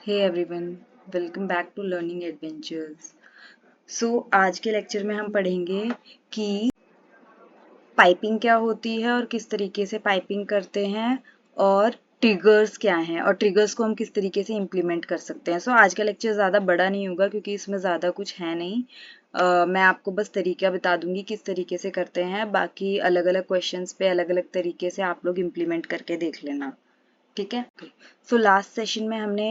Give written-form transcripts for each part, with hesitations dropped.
Hey everyone, welcome back to Learning Adventures. आज के lecture में हम पढ़ेंगे कि पाइपिंग क्या होती है और किस तरीके से पाइपिंग करते हैं और ट्रिगर्स क्या हैं और ट्रिगर्स को हम किस तरीके से इम्प्लीमेंट कर सकते हैं। आज का लेक्चर ज़्यादा बड़ा नहीं होगा क्योंकि इसमें ज़्यादा कुछ है नहीं। मैं आपको बस तरीका बता दूंगी किस तरीके से करते हैं, बाकी अलग अलग क्वेश्चंस पे अलग अलग तरीके से आप लोग इम्प्लीमेंट करके देख लेना, ठीक है। लास्ट सेशन में हमने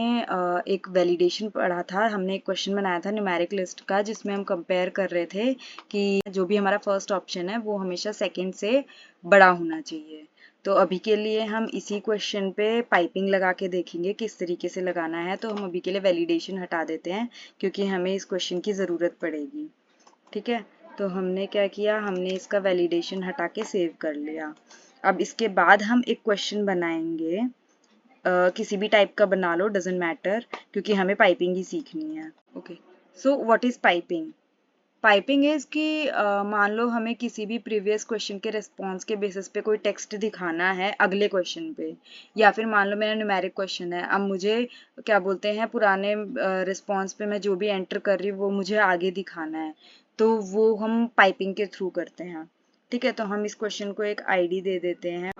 एक वैलिडेशन पढ़ा था। हमने एक क्वेश्चन बनाया था न्यूमेरिक लिस्ट का, जिसमें हम कंपेयर कर रहे थे कि जो भी हमारा फर्स्ट ऑप्शन है वो हमेशा सेकंड से बड़ा होना चाहिए। तो अभी के लिए हम इसी क्वेश्चन पे पाइपिंग लगा के देखेंगे किस तरीके से लगाना है। तो हम अभी के लिए वैलिडेशन हटा देते हैं क्योंकि हमें इस क्वेश्चन की ज़रूरत पड़ेगी, ठीक है। तो हमने क्या किया, हमने इसका वैलिडेशन हटा के सेव कर लिया। अब इसके बाद हम एक क्वेश्चन बनाएंगे, किसी भी टाइप का बना लो, डजेंट मैटर, क्योंकि हमें पाइपिंग ही सीखनी है। Okay, what is piping? Piping is कि मान लो हमें किसी भी प्रीवियस क्वेश्चन के रिस्पॉन्स के बेसिस पे कोई टेक्स्ट दिखाना है अगले क्वेश्चन पे, या फिर मान लो मेरा न्यूमेरिक क्वेश्चन है, अब मुझे क्या बोलते हैं पुराने रिस्पॉन्स पे मैं जो भी एंटर कर रही हूँ वो मुझे आगे दिखाना है, तो वो हम पाइपिंग के थ्रू करते हैं, ठीक है। तो हम इस क्वेश्चन को एक आईडी दे देते हैं।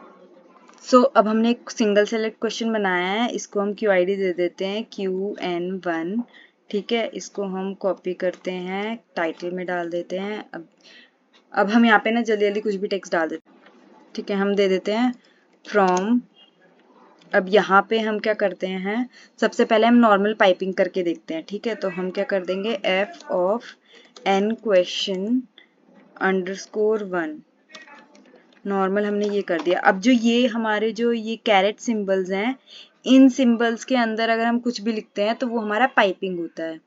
अब हमने एक सिंगल सेलेक्ट क्वेश्चन बनाया है, इसको हम क्यू आई डी दे देते हैं QN1, ठीक है। इसको हम कॉपी करते हैं, टाइटल में डाल देते हैं। अब हम यहाँ पे ना जल्दी जल्दी कुछ भी टेक्स्ट डाल देते हैं, ठीक है। हम दे देते हैं फ्रॉम। अब यहाँ पे हम क्या करते हैं, सबसे पहले हम नॉर्मल पाइपिंग करके देखते हैं, ठीक है। तो हम क्या कर देंगे, f of n question _1 normal, हमने ये कर दिया। अब जो ये हमारे जो ये कैरेट सिंबल्स हैं, इन सिंबल्स के अंदर अगर हम कुछ भी लिखते हैं तो वो हमारा पाइपिंग होता है,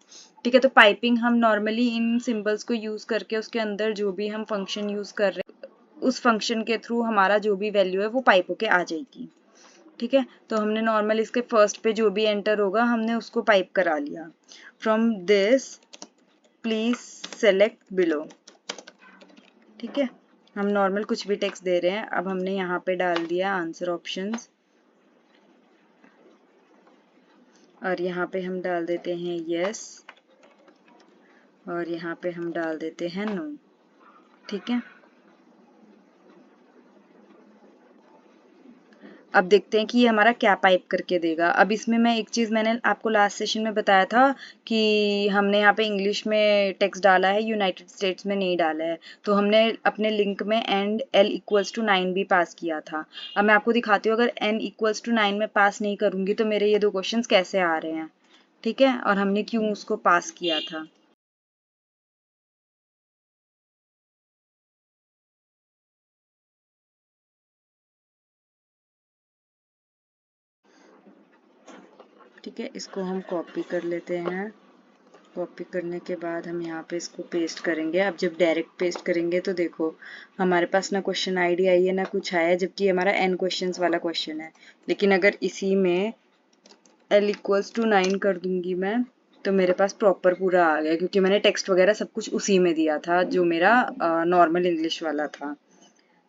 ठीक है। तो पाइपिंग हम नॉर्मली इन सिंबल्स को यूज करके उसके अंदर जो भी हम फंक्शन यूज कर रहे हैं उस फंक्शन के थ्रू हमारा जो भी वैल्यू है वो पाइप होके आ जाएगी, ठीक है। तो हमने नॉर्मल इसके फर्स्ट पे जो भी एंटर होगा हमने उसको पाइप करा लिया। From this please select below, ठीक है। हम नॉर्मल कुछ भी टेक्स्ट दे रहे हैं। अब हमने यहाँ पे डाल दिया आंसर ऑप्शंस, और यहाँ पे हम डाल देते हैं यस, और यहाँ पे हम डाल देते हैं नो, ठीक है। अब देखते हैं कि ये हमारा क्या पाइप करके देगा। अब इसमें मैं एक चीज़ मैंने आपको लास्ट सेशन में बताया था कि हमने यहाँ पे इंग्लिश में टेक्स्ट डाला है, यूनाइटेड स्टेट्स में नहीं डाला है। तो हमने अपने लिंक में एंड l = 9 भी पास किया था। अब मैं आपको दिखाती हूँ, अगर n = 9 में पास नहीं करूँगी तो मेरे ये दो क्वेश्चंस कैसे आ रहे हैं, ठीक है, और हमने क्यों उसको पास किया था। ठीक है, इसको हम कॉपी कर लेते हैं। कॉपी करने के बाद हम यहाँ पे इसको पेस्ट करेंगे। अब जब डायरेक्ट पेस्ट करेंगे तो देखो हमारे पास ना क्वेश्चन आईडी आई है ना कुछ आया है, जबकि हमारा n क्वेश्चंस वाला क्वेश्चन है। लेकिन अगर इसी में l = 9 कर दूंगी मैं तो मेरे पास प्रॉपर पूरा आ गया, क्योंकि मैंने टेक्स्ट वगैरह सब कुछ उसी में दिया था जो मेरा नॉर्मल इंग्लिश वाला था।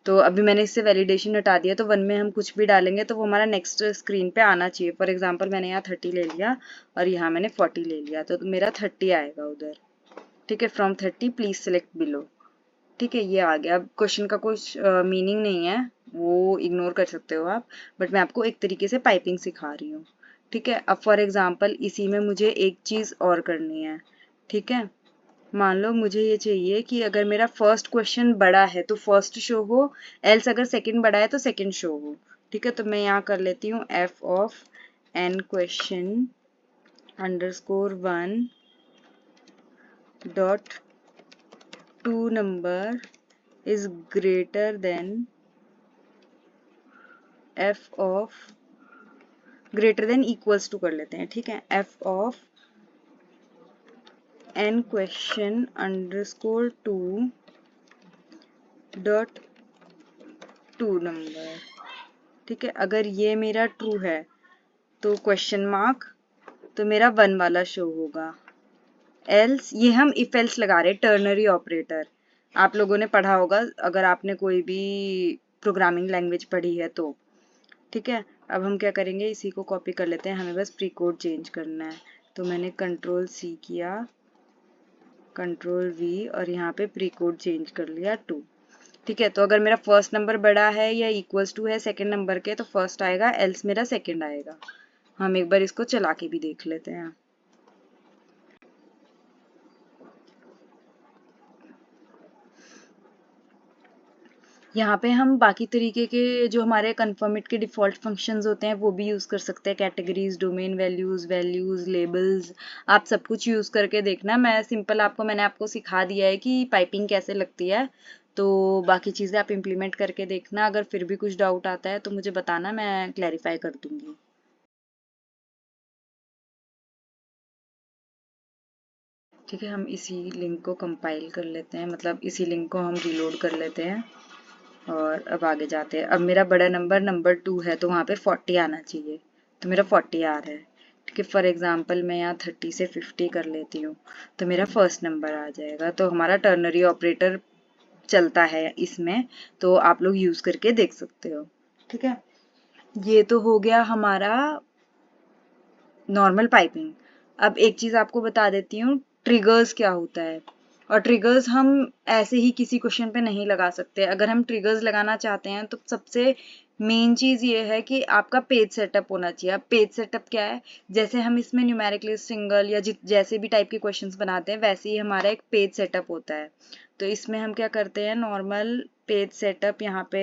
तो अभी मैंने इससे वैलिडेशन हटा दिया, तो 1 में हम कुछ भी डालेंगे तो वो हमारा नेक्स्ट स्क्रीन पे आना चाहिए। फॉर एग्जांपल मैंने यहाँ 30 ले लिया और यहाँ मैंने 40 ले लिया, तो मेरा 30 आएगा उधर, ठीक है। फ्रॉम 30 प्लीज सेलेक्ट बिलो, ठीक है, ये आ गया। अब क्वेश्चन का कुछ मीनिंग नहीं है, वो इग्नोर कर सकते हो आप, बट मैं आपको एक तरीके से पाइपिंग सिखा रही हूँ, ठीक है। अब फॉर एग्जाम्पल इसी में मुझे एक चीज़ और करनी है, ठीक है। मान लो मुझे ये चाहिए कि अगर मेरा फर्स्ट क्वेश्चन बड़ा है तो फर्स्ट शो हो, एल्स अगर सेकंड बड़ा है तो सेकंड शो हो, ठीक है। तो मैं यहाँ कर लेती हूँ f of n question _1 dot two number is greater than f of greater than equals to कर लेते हैं, ठीक है। f of n question _2 dot two number, ठीक है। अगर ये मेरा ट्रू है तो क्वेश्चन मार्क, तो मेरा 1 वाला शो होगा। एल्स, ये हम इफ एल्स लगा रहे हैं, टर्नरी ऑपरेटर। आप लोगों ने पढ़ा होगा अगर आपने कोई भी प्रोग्रामिंग लैंग्वेज पढ़ी है तो, ठीक है। अब हम क्या करेंगे, इसी को कॉपी कर लेते हैं, हमें बस प्री कोड चेंज करना है। तो मैंने कंट्रोल C किया, कंट्रोल V और यहाँ पे प्री कोड चेंज कर लिया 2। ठीक है, तो अगर मेरा फर्स्ट नंबर बड़ा है या इक्वल्स टू है सेकेंड नंबर के तो फर्स्ट आएगा, एल्स मेरा सेकेंड आएगा। हम एक बार इसको चला के भी देख लेते हैं। यहाँ पे हम बाकी तरीके के जो हमारे कन्फर्मेट के डिफ़ॉल्ट फंक्शंस होते हैं वो भी यूज़ कर सकते हैं, कैटेगरीज, डोमेन वैल्यूज़, लेबल्स, आप सब कुछ यूज़ करके देखना। मैंने आपको सिखा दिया है कि पाइपिंग कैसे लगती है, तो बाकी चीज़ें आप इम्प्लीमेंट करके देखना। अगर फिर भी कुछ डाउट आता है तो मुझे बताना, मैं क्लैरिफाई कर दूँगी। ठीक है, हम इसी लिंक को कंपाइल कर लेते हैं, मतलब इसी लिंक को हम रीलोड कर लेते हैं और अब आगे जाते हैं। अब मेरा बड़ा नंबर 2 है तो वहाँ पे 40 आना चाहिए, तो मेरा 40 आ रहा है। ठीक है, फॉर एग्जांपल मैं यहाँ 30 से 50 कर लेती हूँ तो मेरा फर्स्ट नंबर आ जाएगा। तो हमारा टर्नरी ऑपरेटर चलता है इसमें, तो आप लोग यूज़ करके देख सकते हो। ठीक है, ये तो हो गया हमारा नॉर्मल पाइपिंग। अब एक चीज़ आपको बता देती हूँ, ट्रिगर्स क्या होता है। और ट्रिगर्स हम ऐसे ही किसी क्वेश्चन पे नहीं लगा सकते। अगर हम ट्रिगर्स लगाना चाहते हैं तो सबसे मेन चीज़ ये है कि आपका पेज सेटअप होना चाहिए। अब पेज सेटअप क्या है, जैसे हम इसमें न्यूमेरिक लिस्ट, सिंगल या जैसे भी टाइप के क्वेश्चंस बनाते हैं वैसे ही हमारा एक पेज सेटअप होता है। तो इसमें हम क्या करते हैं, नॉर्मल पेज सेटअप यहाँ पे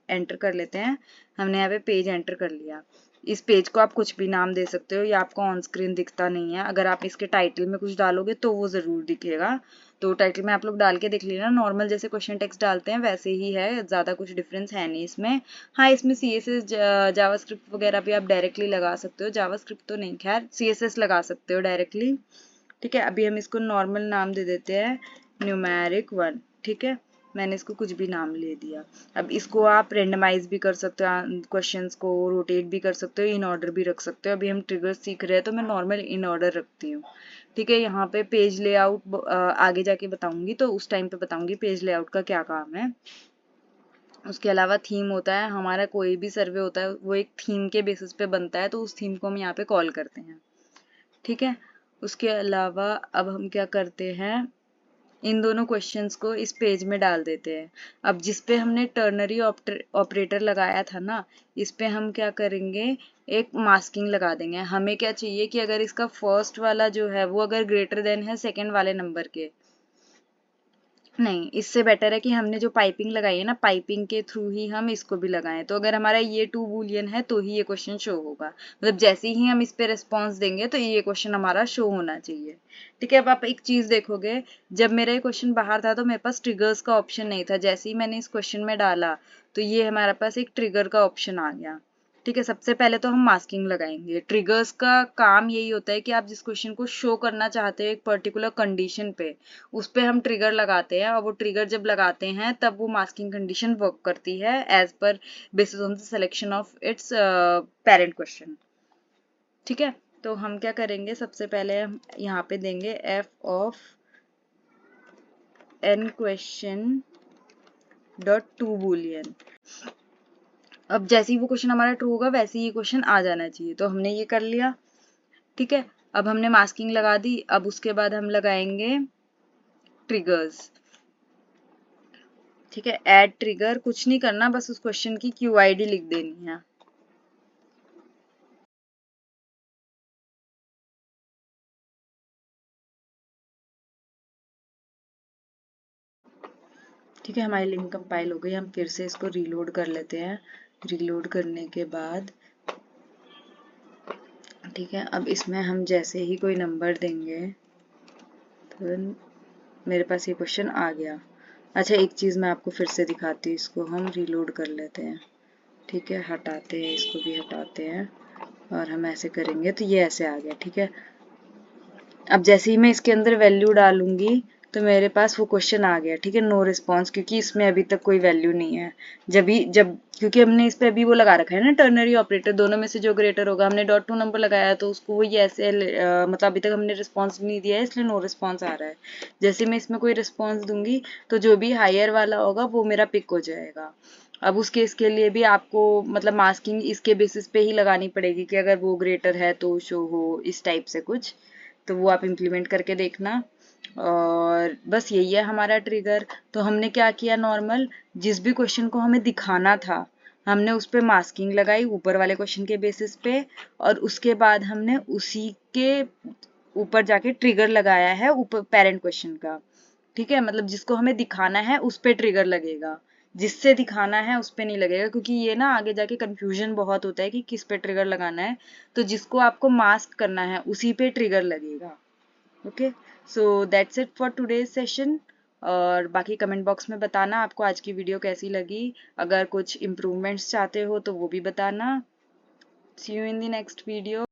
एंटर कर लेते हैं। हमने यहाँ पे पेज एंटर कर लिया। इस पेज को आप कुछ भी नाम दे सकते हो, ये आपको ऑन स्क्रीन दिखता नहीं है। अगर आप इसके टाइटल में कुछ डालोगे तो वो ज़रूर दिखेगा। तो टाइटल में आप लोग डाल के देख लेना, नॉर्मल जैसे क्वेश्चन टेक्स्ट डालते हैं वैसे ही है, ज़्यादा कुछ डिफरेंस है नहीं इसमें। हाँ, इसमें CSS जावास्क्रिप्ट वगैरह भी आप डायरेक्टली लगा सकते हो, जावास्क्रिप्ट तो नहीं, खैर CSS लगा सकते हो डायरेक्टली। ठीक है, अभी हम इसको नॉर्मल नाम दे देते हैं, न्यूमेरिक 1। ठीक है, मैंने इसको कुछ भी नाम ले दिया। अब इसको आप रेंडमाइज भी कर सकते हो, क्वेश्चंस को रोटेट भी कर सकते हो, इन ऑर्डर भी रख सकते हो। अभी हम ट्रिगर्स सीख रहे हैं तो मैं नॉर्मल इन ऑर्डर रखती हूँ। ठीक है, यहाँ पे पेज लेआउट आगे जाके बताऊंगी, तो उस टाइम पे बताऊंगी पेज लेआउट का क्या काम है। उसके अलावा थीम होता है, हमारा कोई भी सर्वे होता है वो एक थीम के बेसिस पे बनता है, तो उस थीम को हम यहाँ पे कॉल करते हैं। ठीक है, उसके अलावा अब हम क्या करते हैं, इन दोनों क्वेश्चंस को इस पेज में डाल देते हैं। अब जिस पे हमने टर्नरी ऑपरेटर लगाया था ना, इस पे हम क्या करेंगे, एक मास्किंग लगा देंगे। हमें क्या चाहिए कि अगर इसका फर्स्ट वाला जो है वो अगर ग्रेटर देन है सेकेंड वाले नंबर के, नहीं, इससे बेटर है कि हमने जो पाइपिंग लगाई है ना, पाइपिंग के थ्रू ही हम इसको भी लगाएं। तो अगर हमारा ये 2 बूलियन है तो ही ये क्वेश्चन शो होगा, मतलब जैसे ही हम इस पे रिस्पॉन्स देंगे तो ये क्वेश्चन हमारा शो होना चाहिए। ठीक है, अब आप एक चीज देखोगे, जब मेरा ये क्वेश्चन बाहर था तो मेरे पास ट्रिगर्स का ऑप्शन नहीं था। जैसे ही मैंने इस क्वेश्चन में डाला तो ये हमारे पास एक ट्रिगर का ऑप्शन आ गया। ठीक है, सबसे पहले तो हम मास्किंग लगाएंगे। ट्रिगर्स का काम यही होता है कि आप जिस क्वेश्चन को शो करना चाहते हो एक पर्टिकुलर कंडीशन पे, उस पे हम ट्रिगर लगाते हैं, और वो ट्रिगर जब लगाते हैं तब वो मास्किंग कंडीशन वर्क करती है as per basis on the selection of its parent question. ठीक है, तो हम क्या करेंगे, सबसे पहले हम यहाँ पे देंगे f of n question dot to Boolean. अब जैसे ही वो क्वेश्चन हमारा ट्रू होगा वैसे ही क्वेश्चन आ जाना चाहिए, तो हमने ये कर लिया। ठीक है, अब हमने मास्किंग लगा दी। अब उसके बाद हम लगाएंगे ट्रिगर्स। ठीक है, ऐड ट्रिगर, कुछ नहीं करना, बस उस क्वेश्चन की QID लिख देनी है। ठीक है, हमारी लिंक कंपाइल हो गई। हम फिर से इसको रीलोड कर लेते हैं। रीलोड करने के बाद ठीक है, अब इसमें हम जैसे ही कोई नंबर देंगे तो मेरे पास ये क्वेश्चन आ गया। अच्छा, एक चीज़ मैं आपको फिर से दिखाती हूँ, इसको हम रीलोड कर लेते हैं। ठीक है, हटाते हैं, इसको भी हटाते हैं और हम ऐसे करेंगे तो ये ऐसे आ गया। ठीक है, अब जैसे ही मैं इसके अंदर वैल्यू डालूंगी तो मेरे पास वो क्वेश्चन आ गया। ठीक है, नो रिस्पॉन्स, क्योंकि इसमें अभी तक कोई वैल्यू नहीं है। जब क्योंकि हमने इस पे अभी वो लगा रखा है ना टर्नरी ऑपरेटर, दोनों में से जो ग्रेटर होगा, हमने डॉट टू नंबर लगाया तो उसको वो ये ऐसे मतलब अभी तक हमने रिस्पॉन्स नहीं दिया है, इसलिए नो रिस्पॉन्स आ रहा है। जैसे मैं इसमें कोई रिस्पॉन्स दूंगी तो जो भी हायर वाला होगा वो मेरा पिक हो जाएगा। अब उस केस के लिए भी आपको मतलब मास्किंग इसके बेसिस पे ही लगानी पड़ेगी कि अगर वो ग्रेटर है तो शो हो, इस टाइप से कुछ। तो वो आप इम्प्लीमेंट करके देखना। और बस यही है हमारा ट्रिगर। तो हमने क्या किया, नॉर्मल जिस भी क्वेश्चन को हमें दिखाना था हमने उस पर मास्किंग लगाई ऊपर वाले क्वेश्चन के बेसिस पे, और उसके बाद हमने उसी के ऊपर जाके ट्रिगर लगाया है ऊपर पेरेंट क्वेश्चन का। ठीक है, मतलब जिसको हमें दिखाना है उस पे ट्रिगर लगेगा, जिससे दिखाना है उस पे नहीं लगेगा, क्योंकि ये ना आगे जाके कंफ्यूजन बहुत होता है कि किस पे ट्रिगर लगाना है। तो जिसको आपको मास्क करना है उसी पे ट्रिगर लगेगा। Okay, so that's it for today's session. और बाकी कमेंट बॉक्स में बताना आपको आज की वीडियो कैसी लगी। अगर कुछ इम्प्रूवमेंट्स चाहते हो तो वो भी बताना। See you in the next video.